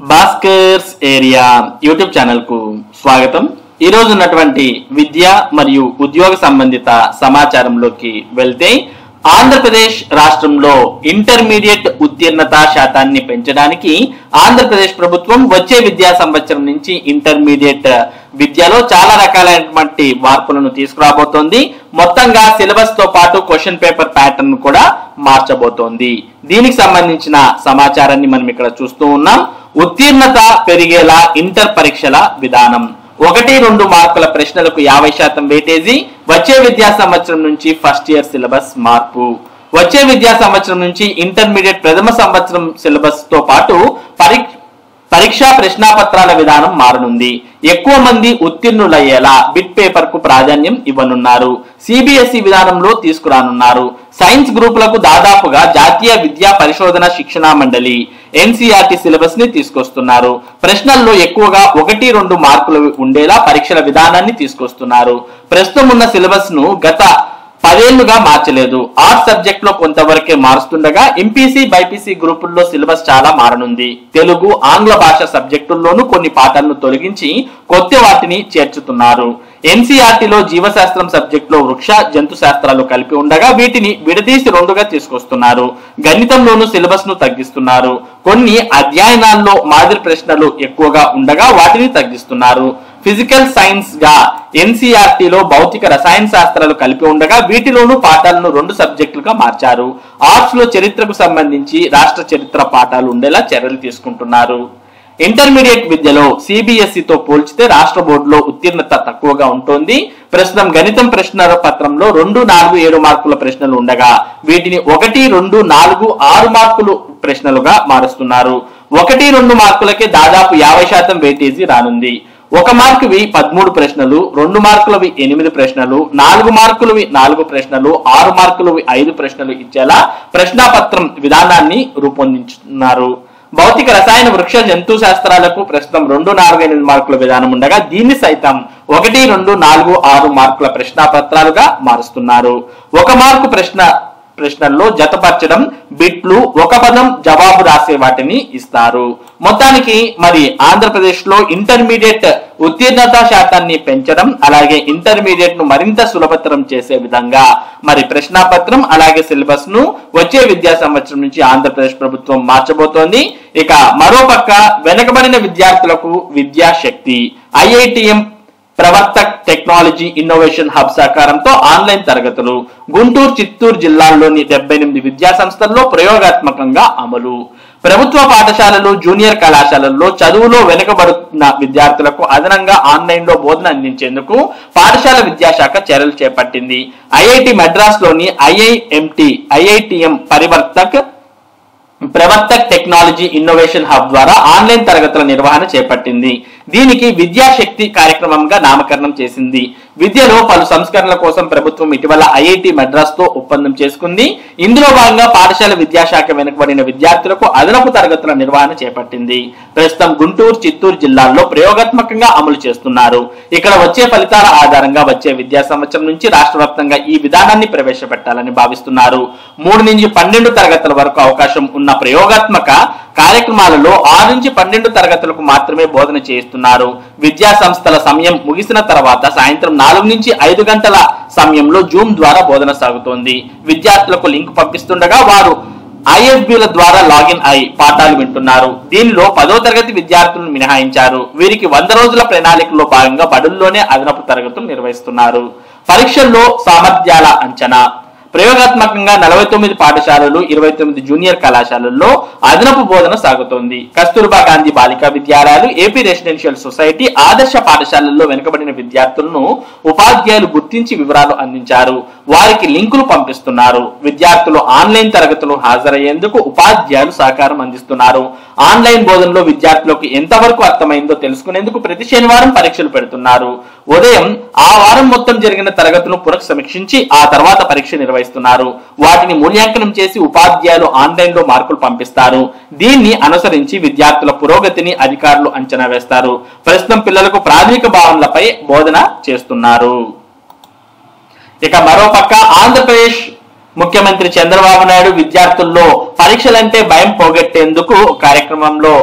Bhaskar's area YouTube channel కు స్వాగతం. ఈ రోజు ఉన్నటువంటి విద్య మరియు ఉద్యోగ సంబంధిత సమాచారంలోకి వెళ్తే, ఆంధ్రప్రదేశ్ రాష్ట్రంలో ఇంటర్మీడియట్ ఉత్తీర్ణత శాతాన్ని పెంచడానికి ఆంధ్రప్రదేశ్ ప్రభుత్వం వచ్చే విద్యా సంవత్సరం నుంచి ఇంటర్మీడియట్ విద్యలో చాలా రకాలైనటువంటి మార్పులను తీసుకురాబోతోంది. మొత్తంగా సిలబస్ తో పాటు క్వశ్చన్ పేపర్ ప్యాటర్న్ కూడా మార్చబోతోంది. దీనికి సంబంధించిన సమాచారాన్ని మనం ఇక్కడ చూస్తూ ఉన్నాం. ఉత్తీర్ణత పెరిగేలా ఇంటర్ పరీక్షల విధానం. 1-2 మార్కుల ప్రశ్నలకు 50% వెయిటేజీ. వచ్చే విద్యా సంవత్సరం నుంచి ఫస్ట్ ఇయర్ సిలబస్ మార్పు. వచ్చే విద్యా సంవత్సరం నుంచి ఇంటర్మీడియట్ ప్రథమ సంవత్సరం సిలబస్ తో పాటు పరీక్షా ప్రశ్నాపత్రాల విధానం మారనుంది. ఎక్కువ మంది ఉత్తీర్ణులయ్యేలా బిట్ పేపర్ కు ప్రాధాన్యం ఇవ్వనున్నారు. సిబిఎస్ఈ విధానంలో తీసుకురానున్నారు. సైన్స్ గ్రూపులకు దాదాపుగా జాతీయ విద్యా పరిశోధన శిక్షణా మండలి ఎన్సీఆర్టీ సిలబస్ ని తీసుకొస్తున్నారు. ప్రశ్నల్లో ఎక్కువగా 1-2 మార్కులు ఉండేలా పరీక్షల విధానాన్ని తీసుకొస్తున్నారు. ప్రస్తుతం ఉన్న సిలబస్ ను గత 10 ఏళ్లుగా మార్చలేదు. ఆర్ట్స్ సబ్జెక్ట్ లో కొంతవరకే మారుస్తుండగా ఎంపీసీ బైపీసీ గ్రూపుల్లో సిలబస్ చాలా మారనుంది. తెలుగు ఆంగ్ల భాష సబ్జెక్టుల్లోనూ కొన్ని పాఠాలను తొలగించి కొత్త వాటిని చేర్చుతున్నారు. ఎన్సీఆర్టీలో జీవశాస్త్రం సబ్జెక్ట్ లో వృక్ష జంతు శాస్త్రాలు కలిపి ఉండగా వీటిని విడదీసి 2గా తీసుకొస్తున్నారు. గణితంలోనూ సిలబస్ ను తగ్గిస్తున్నారు. కొన్ని అధ్యయనాల్లో మాదిరి ప్రశ్నలు ఎక్కువగా ఉండగా వాటిని తగ్గిస్తున్నారు. ఫిజికల్ సైన్స్ గా ఎన్సీఆర్టీలో భౌతిక రసాయన శాస్త్రాలు కలిపి ఉండగా వీటిలోనూ పాఠాలను 2 సబ్జెక్టులుగా మార్చారు. ఆర్ట్స్ లో చరిత్రకు సంబంధించి రాష్ట్ర చరిత్ర పాఠాలు ఉండేలా చర్యలు తీసుకుంటున్నారు. ఇంటర్మీడియట్ విద్యలో సిబిఎస్ఈతో పోల్చితే రాష్ట్ర బోర్డులో ఉత్తీర్ణత తక్కువగా ఉంటుంది. ప్రస్తుతం గణితం ప్రశ్న పత్రంలో 2, 4, 7 మార్కుల ప్రశ్నలు ఉండగా వీటిని 1, 2, 4, 6 మార్కులు ప్రశ్నలుగా మారుస్తున్నారు. 1-2 మార్కులకే దాదాపు 50% వెయిటేజీ రానుంది. 1 మార్కువి 13 ప్రశ్నలు, 2 మార్కులవి 8 ప్రశ్నలు, 4 మార్కులవి 4 ప్రశ్నలు, 6 మార్కులవి 5 ప్రశ్నలు ఇచ్చేలా ప్రశ్నాపత్రం విధానాన్ని రూపొందించుతున్నారు. భౌతిక రసాయన వృక్ష జంతు శాస్త్రాలకు ప్రస్తుతం 2, 4, 8 మార్కుల విధానం ఉండగా దీన్ని సైతం 1, 2, 4, 6 మార్కుల ప్రశ్నాపత్రాలుగా మారుస్తున్నారు. 1 మార్కు ప్రశ్నల్లో జతపరచడం, బిట్లు, 1 పదం జవాబు రాసే వాటిని ఇస్తారు. మొత్తానికి మరి ఆంధ్రప్రదేశ్ లో ఇంటర్మీడియట్ ఉత్తీర్ణత శాతాన్ని పెంచడం, అలాగే ఇంటర్మీడియట్ ను మరింత సులభతరం చేసే విధంగా మరి ప్రశ్నాపత్రం అలాగే సిలబస్ ను వచ్చే విద్యా సంవత్సరం నుంచి ఆంధ్రప్రదేశ్ ప్రభుత్వం మార్చబోతోంది. ఇక మరోపక్క వెనుకబడిన విద్యార్థులకు Vidyashakti IITM Pravartak technology innovation hub సహకారంతో ఆన్లైన్ తరగతులు. గుంటూరు, చిత్తూరు జిల్లాల్లోని 78 విద్యా సంస్థల్లో ప్రయోగాత్మకంగా అమలు. ప్రభుత్వ పాఠశాలలు, జూనియర్ కళాశాలల్లో చదువులో వెనుకబడుతున్న విద్యార్థులకు అదనంగా ఆన్లైన్ లో బోధన అందించేందుకు పాఠశాల విద్యాశాఖ చర్యలు చేపట్టింది. ఐఐటి మద్రాస్ లోని IITM Pravartak technology innovation hub ద్వారా ఆన్లైన్ తరగతుల నిర్వహణ చేపట్టింది. దీనికి విద్యాశక్తి కార్యక్రమంగా నామకరణం చేసింది. విద్యలో పలు సంస్కరణల కోసం ప్రభుత్వం ఇటీవల ఐఐటి మద్రాస్ తో ఒప్పందం చేసుకుంది. ఇందులో భాగంగా పాఠశాల విద్యాశాఖ వెనుకబడిన విద్యార్థులకు అదనపు తరగతుల నిర్వహణ చేపట్టింది. ప్రస్తుతం గుంటూరు, చిత్తూరు జిల్లాల్లో ప్రయోగాత్మకంగా అమలు చేస్తున్నారు. ఇక్కడ వచ్చే ఫలితాల ఆధారంగా వచ్చే విద్యా సంవత్సరం నుంచి రాష్ట్ర వ్యాప్తంగా ఈ విధానాన్ని ప్రవేశపెట్టాలని భావిస్తున్నారు. 3 నుంచి 12 తరగతుల వరకు అవకాశం ఉన్న ప్రయోగాత్మక కార్యక్రమాలలో 6 నుంచి 12 తరగతులకు మాత్రమే బోధన చేయిస్తున్నారు. విద్యా సంస్థల సమయం ముగిసిన తర్వాత సాయంత్రం 4 నుంచి 5 గంటల సమయంలో జూమ్ ద్వారా బోధన సాగుతోంది. విద్యార్థులకు లింక్ పంపిస్తుండగా వారు ఐఎఫ్బిల ద్వారా లాగిన్ అయి పాఠాలు వింటున్నారు. దీనిలో 10వ తరగతి విద్యార్థులను మినహాయించారు. వీరికి 100 రోజుల ప్రణాళికలో భాగంగా బడుల్లోనే అదనపు తరగతులు నిర్వహిస్తున్నారు. పరీక్షల్లో సామర్థ్యాల అంచనా. ప్రయోగాత్మకంగా 49 పాఠశాలలు, 29 జూనియర్ కళాశాలల్లో అదనపు బోధన సాగుతోంది. కస్తూర్బా గాంధీ బాలికా విద్యాలయాలు, ఏపీ రెసిడెన్షియల్ సొసైటీ ఆదర్శ పాఠశాలల్లో వెనుకబడిన విద్యార్థులను ఉపాధ్యాయులు గుర్తించి వివరాలు అందించారు. వారికి లింకులు పంపిస్తున్నారు. విద్యార్థులు ఆన్లైన్ తరగతులు హాజరయ్యేందుకు ఉపాధ్యాయులు సహకారం అందిస్తున్నారు. ఆన్లైన్ బోధనలో విద్యార్థులకు ఎంతవరకు అర్థమైందో తెలుసుకునేందుకు ప్రతి శనివారం పరీక్షలు పెడుతున్నారు. ఉదయం ఆ వారం మొత్తం జరిగిన తరగతులను పునఃసమీక్షించి ఆ తర్వాత పరీక్ష నిర్వహిస్తున్నారు. వాటిని మూల్యాంకనం చేసి ఉపాధ్యాయులు ఆన్లైన్ లో మార్కులు పంపిస్తారు. దీన్ని అనుసరించి విద్యార్థుల పురోగతిని అధికారులు అంచనా వేస్తారు. ప్రస్తుతం పిల్లలకు ప్రాథమిక భావనలపై బోధన చేస్తున్నారు. ఇక మరోపక్క ఆంధ్రప్రదేశ్ ముఖ్యమంత్రి చంద్రబాబు నాయుడు విద్యార్థుల్లో పరీక్షలంటే భయం పోగొట్టేందుకు కార్యక్రమంలో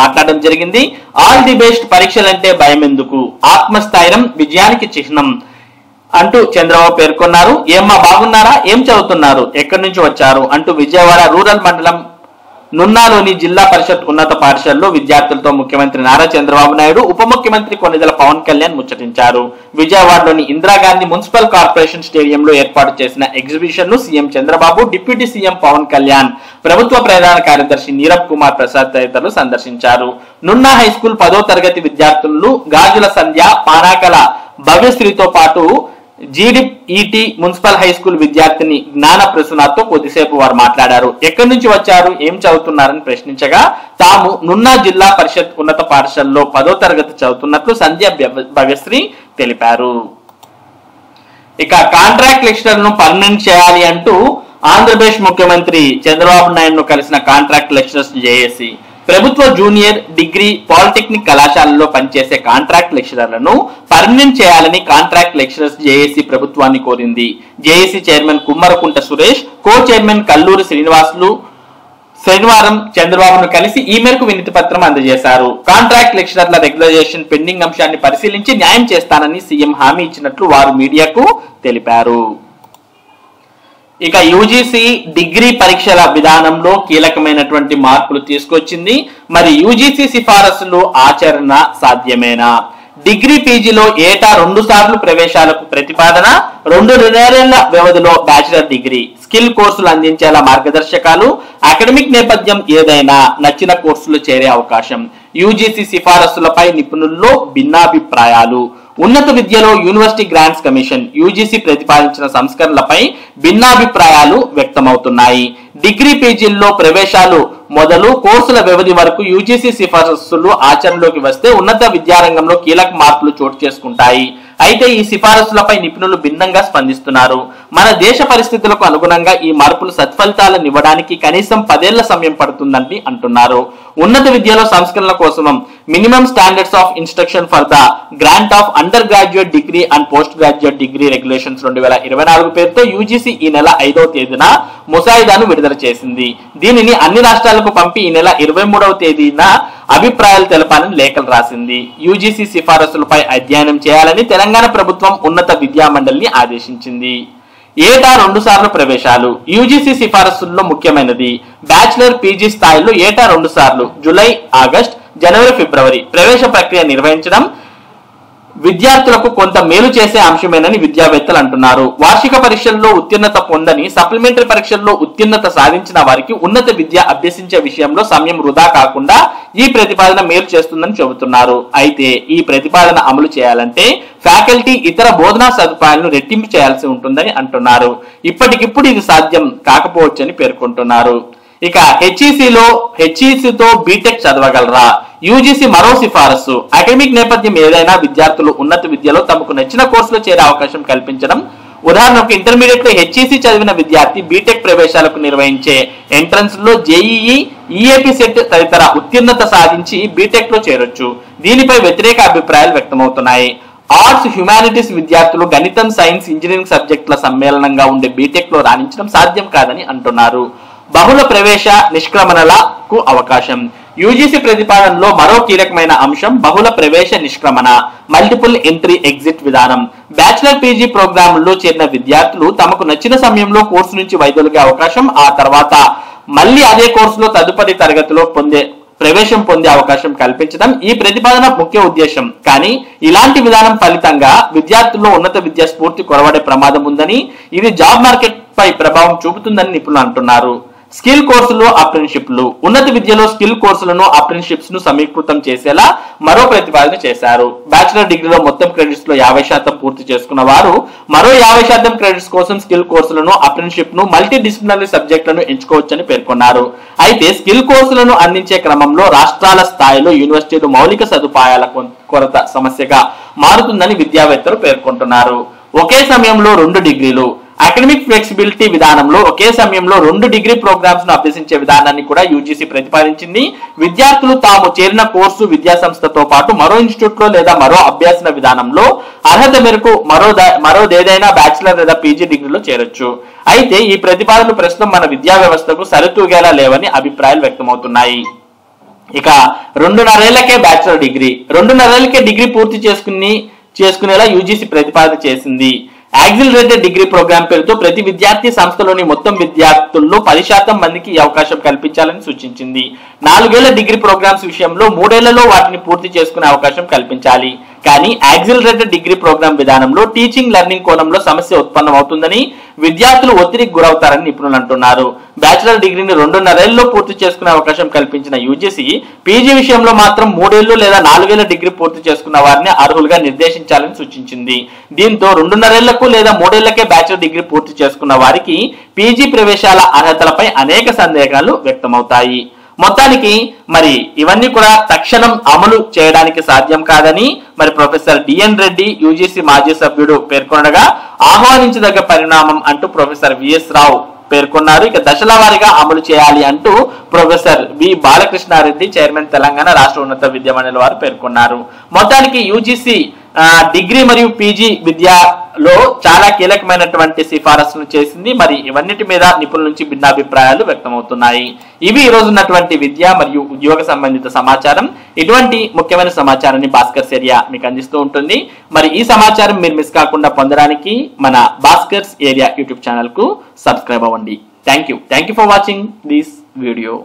మాట్లాడడం జరిగింది. ఆల్ ది బెస్ట్, పరీక్షలంటే భయం ఎందుకు, ఆత్మస్థైర్యం విజయానికి చిహ్నం అంటూ చంద్రబాబు పేర్కొన్నారు. ఏమ్మా బాగున్నారా, ఏం చదువుతున్నారు, ఎక్కడి నుంచి వచ్చారు అంటూ విజయవాడ రూరల్ మండలం నున్నాలోని జిల్లా పరిషత్ ఉన్నత పాఠశాలలో విద్యార్థులతో ముఖ్యమంత్రి నారా చంద్రబాబు నాయుడు, ఉప ముఖ్యమంత్రి కొణిదెల పవన్ కళ్యాణ్ ముచ్చటించారు. విజయవాడలోని ఇందిరాగాంధీ మున్సిపల్ కార్పొరేషన్ స్టేడియంలో ఏర్పాటు చేసిన ఎగ్జిబిషన్ ను CM Chandrababu, deputy CM Pawan Kalyan, ప్రభుత్వ ప్రధాన కార్యదర్శి నీరబ్ కుమార్ ప్రసాద్ తదితరులు సందర్శించారు. నున్నా హై స్కూల్ 10వ తరగతి విద్యార్థులు గాజుల సంధ్య, పానాకల భవ్యశ్రీతో పాటు జీడిఈటి మున్సిపల్ హై స్కూల్ విద్యార్థిని జ్ఞాన ప్రసూనాతో కొద్దిసేపు వారు మాట్లాడారు. ఎక్కడి నుంచి వచ్చారు, ఏం చదువుతున్నారని ప్రశ్నించగా తాము నున్నా జిల్లా పరిషత్ ఉన్నత పాఠశాలలో 10వ తరగతి చదువుతున్నట్లు సంధ్య భవ్యశ్రీ తెలిపారు. ఇక కాంట్రాక్ట్ లెక్చరర్లను పర్మనెంట్ చేయాలి అంటూ ఆంధ్రప్రదేశ్ ముఖ్యమంత్రి చంద్రబాబు నాయుడును కలిసిన కాంట్రాక్ట్ లెక్చరర్స్ జేఏసీ ప్రభుత్వ జూనియర్, డిగ్రీ, పాలిటెక్నిక్ కళాశాలలో పనిచేసే కాంట్రాక్ట్ లెక్చరర్లను పర్మనెంట్ చేయాలని కాంట్రాక్ట్ లెక్చరర్స్ జేఏసీ ప్రభుత్వాన్ని కోరింది. JAC chairman Kummarakunta Suresh, co chairman Kalluri Srinivasulu శనివారం చంద్రబాబును కలిసి ఈ మేరకు వినతి పత్రం అందజేశారు. కాంట్రాక్ట్ లెక్చరర్ల రెగ్యులరైజేషన్ పెండింగ్ అంశాన్ని పరిశీలించి న్యాయం చేస్తానని సీఎం హామీ ఇచ్చినట్లు వారు మీడియాకు తెలిపారు. ఇక యూజీసీ డిగ్రీ పరీక్షల విధానంలో కీలకమైనటువంటి మార్పులు తీసుకొచ్చింది. మరి యూజీసీ సిఫారసులు ఆచరణ సాధ్యమేనా? డిగ్రీ పీజీలో ఏటా 2 సార్లు ప్రవేశాలకు ప్రతిపాదన, 2 వ్యవధిలో బ్యాచిలర్ డిగ్రీ, స్కిల్ కోర్సులు అందించేలా మార్గదర్శకాలు, అకాడమిక్ నేపథ్యం ఏదైనా నచ్చిన కోర్సులు చేరే అవకాశం, యూజీసీ సిఫారసులపై నిపుణుల్లో భిన్నాభిప్రాయాలు, ఉన్నత విద్యలో యూనివర్సిటీ గ్రాంట్స్ కమిషన్ యూజీసీ ప్రతిపాదించిన సంస్కరణలపై భిన్నాభిప్రాయాలు వ్యక్తమవుతున్నాయి. డిగ్రీ పీజీల్లో ప్రవేశాలు మొదలు కోర్సుల వ్యవధి వరకు యూజీసీ సిఫారసులు ఆచరణలోకి వస్తే ఉన్నత విద్యారంగంలో కీలక మార్పులు చోటు చేసుకుంటాయి. అయితే ఈ సిఫారసులపై నిపుణులు భిన్నంగా స్పందిస్తున్నారు. మన దేశ పరిస్థితులకు అనుగుణంగా ఈ మార్పులు సత్ఫలితాలను ఇవ్వడానికి కనీసం 10 ఏళ్ల సమయం పడుతుందని అంటున్నారు. ఉన్నత విద్యలో సంస్కరణల కోసం minimum standards of instruction for the grant of under graduate degree and post graduate degree regulations 2024 పేరుతో యూజీసీ ఈ నెల 5వ తేదీన ముసాయిదాను విడుదల చేసింది. దీనిని అన్ని రాష్ట్రాలకు పంపి ఈ నెల 23వ తేదీన అభిప్రాయాలు తెలపాలని లేఖలు రాసింది. యూజీసీ సిఫారసులపై అధ్యయనం చేయాలని తెలంగాణ ప్రభుత్వం ఉన్నత విద్యా మండలిని ఆదేశించింది. ఏటా 2 సార్లు ప్రవేశాలు యూజీసీ సిఫారసుల్లో ముఖ్యమైనది. బ్యాచిలర్, పీజీ స్థాయిలో ఏటా 2 సార్లు జూలై, ఆగస్ట్, జనవరి, ఫిబ్రవరి ప్రవేశ ప్రక్రియ నిర్వహించడం విద్యార్థులకు కొంత మేలు చేసే అంశమేనని విద్యావేత్తలు అంటున్నారు. వార్షిక పరీక్షల్లో ఉత్తీర్ణత పొందని సప్లిమెంటరీ పరీక్షల్లో ఉత్తీర్ణత సాధించిన వారికి ఉన్నత విద్య అభ్యసించే విషయంలో సమయం వృధా కాకుండా ఈ ప్రతిపాదన మేలు చేస్తుందని చెబుతున్నారు. అయితే ఈ ప్రతిపాదన అమలు చేయాలంటే ఫ్యాకల్టీ ఇతర బోధనా సదుపాయాలను రెట్టింపు చేయాల్సి ఉంటుందని అంటున్నారు. ఇప్పటికిప్పుడు ఇది సాధ్యం కాకపోవచ్చని పేర్కొంటున్నారు. ఇక హెచ్ఈసీతో బీటెక్ చదవగలరా? యూజీసీ మరో సిఫారసు. అకాడమిక్ నేపథ్యం ఏదైనా విద్యార్థులు ఉన్నత విద్యలో తమకు నచ్చిన కోర్సులో చేరే అవకాశం కల్పించడం. ఉదాహరణకు ఇంటర్మీడియట్ లో హెచ్ఈసీ చదివిన విద్యార్థి బీటెక్ ప్రవేశాలకు నిర్వహించే ఎంట్రన్స్ లో జేఈఈ, ఈఏపీ సెట్ తదితర ఉత్తీర్ణత సాధించి బీటెక్ లో చేరొచ్చు. దీనిపై వ్యతిరేక అభిప్రాయాలు వ్యక్తమవుతున్నాయి. ఆర్ట్స్, హ్యుమానిటీస్ విద్యార్థులు గణితం, సైన్స్, ఇంజనీరింగ్ సబ్జెక్టుల సమ్మేళనంగా ఉండే బీటెక్ లో రాణించడం సాధ్యం కాదని అంటున్నారు. బహుళ ప్రవేశ నిష్క్రమణలకు అవకాశం. యూజీసీ ప్రతిపాదనలో మరో కీలకమైన అంశం బహుళ ప్రవేశ నిష్క్రమణ, మల్టిపుల్ ఎంట్రీ ఎగ్జిట్ విధానం. బ్యాచిలర్, పీజీ ప్రోగ్రాంల్లో చేరిన విద్యార్థులు తమకు నచ్చిన సమయంలో కోర్సు నుంచి వైదొలిగే అవకాశం, ఆ తర్వాత మళ్ళీ అదే కోర్సులో తదుపరి తరగతిలో ప్రవేశం పొందే అవకాశం కల్పించడం ఈ ప్రతిపాదన ముఖ్య ఉద్దేశం. కానీ ఇలాంటి విధానం ఫలితంగా విద్యార్థుల్లో ఉన్నత విద్య స్ఫూర్తి కొరవడే ప్రమాదం ఉందని, ఇది జాబ్ మార్కెట్ పై ప్రభావం చూపుతుందని నిపుణులు అంటున్నారు. స్కిల్ కోర్సులు, అప్రెంటిషిప్లు. ఉన్నత విద్యలో స్కిల్ కోర్సులను, అప్రెంటిషిప్స్ ను సమీకృతం చేసేలా మరో ప్రతిపాదన చేశారు. బ్యాచిలర్ డిగ్రీలో మొత్తం క్రెడిట్స్ లో 50% పూర్తి చేసుకున్న వారు మరో 50% క్రెడిట్స్ కోసం స్కిల్ కోర్సులను, అప్రెంటిషిప్ ను, మల్టీ డిసిప్లినరీ సబ్జెక్టులను ఎంచుకోవచ్చని పేర్కొన్నారు. అయితే స్కిల్ కోర్సులను అందించే క్రమంలో రాష్ట్రాల స్థాయిలో యూనివర్సిటీలు మౌలిక సదుపాయాల కొరత సమస్యగా మారుతుందని విద్యావేత్తలు పేర్కొంటున్నారు. ఒకే సమయంలో 2 డిగ్రీలు. అకాడమిక్ ఫ్లెక్సిబిలిటీ విధానంలో ఒకే సమయంలో 2 డిగ్రీ ప్రోగ్రామ్స్ ను అభ్యసించే విధానాన్ని కూడా యూజీసీ ప్రతిపాదించింది. విద్యార్థులు తాము చేరిన కోర్సు విద్యా సంస్థతో పాటు మరో ఇన్స్టిట్యూట్ లో లేదా మరో అభ్యాసన విధానంలో అర్హత మేరకు మరోదేదైనా బ్యాచిలర్ లేదా పీజీ డిగ్రీలో చేరొచ్చు. అయితే ఈ ప్రతిపాదనలు ప్రస్తుతం మన విద్యా వ్యవస్థకు సరితూగేలా లేవని అభిప్రాయాలు వ్యక్తమవుతున్నాయి. ఇక 2.5 ఏళ్లకే బ్యాచిలర్ డిగ్రీ, 2.5 ఏళ్లకే డిగ్రీ పూర్తి చేసుకునేలా యూజీసీ ప్రతిపాదన చేసింది. యాక్సిలరేటెడ్ డిగ్రీ ప్రోగ్రామ్ పేరుతో ప్రతి విద్యార్థి సంస్థలోని మొత్తం విద్యార్థుల్లో 10% మందికి ఈ అవకాశం కల్పించాలని సూచించింది. 4 ఏళ్ల డిగ్రీ ప్రోగ్రామ్స్ విషయంలో 3 ఏళ్లలో వాటిని పూర్తి చేసుకునే అవకాశం కల్పించాలి. కానీ యాక్సిలరేటెడ్ డిగ్రీ ప్రోగ్రామ్ విధానంలో టీచింగ్ లెర్నింగ్ కోణంలో సమస్య ఉత్పన్నమవుతుందని, విద్యార్థులు ఒత్తిడికి గురవుతారని నిపుణులు అంటున్నారు. బ్యాచిలర్ డిగ్రీని 2.5 ఏళ్లలో పూర్తి చేసుకునే అవకాశం కల్పించిన యూజీసీ పీజీ విషయంలో మాత్రం 3 ఏళ్లు లేదా 4 ఏళ్ల డిగ్రీ పూర్తి చేసుకున్న వారిని అర్హులుగా నిర్దేశించాలని సూచించింది. దీంతో 2.5 ఏళ్లకు లేదా 3 ఏళ్లకే బ్యాచిలర్ డిగ్రీ పూర్తి చేసుకున్న వారికి పీజీ ప్రవేశాల అర్హతలపై అనేక సందేహాలు వ్యక్తమవుతాయి. మొత్తానికి మరి ఇవన్నీ కూడా తక్షణం అమలు చేయడానికి సాధ్యం కాదని మరి ప్రొఫెసర్ డిఎన్ రెడ్డి యూజీసీ మాజీ సభ్యుడు పేర్కొనగా, ఆహ్వానించదగ్గ పరిణామం అంటూ ప్రొఫెసర్ విఎస్ రావు పేర్కొన్నారు. ఇక దశల వారీగా అమలు చేయాలి అంటూ professor V Balakrishna Reddy chairman Telangana రాష్ట్ర ఉన్నత విద్యా మండలి వారు పేర్కొన్నారు. మొత్తానికి యూజీసీ డిగ్రీ మరియు పీజీ విద్యలో చాలా కీలకమైనటువంటి సిఫారసులు చేసింది. మరి ఇవన్నిటి మీద నిపుణుల నుంచి భిన్నాభిప్రాయాలు వ్యక్తమవుతున్నాయి. ఇవి ఈ రోజు ఉన్నటువంటి విద్య మరియు ఉద్యోగ సంబంధిత సమాచారం. ఇటువంటి ముఖ్యమైన సమాచారాన్ని భాస్కర్స్ ఏరియా మీకు అందిస్తూ ఉంటుంది. మరి ఈ సమాచారం మీరు మిస్ కాకుండా పొందడానికి మన భాస్కర్స్ ఏరియా యూట్యూబ్ ఛానల్ కు సబ్స్క్రైబ్ అవ్వండి. Thank you for watching this video.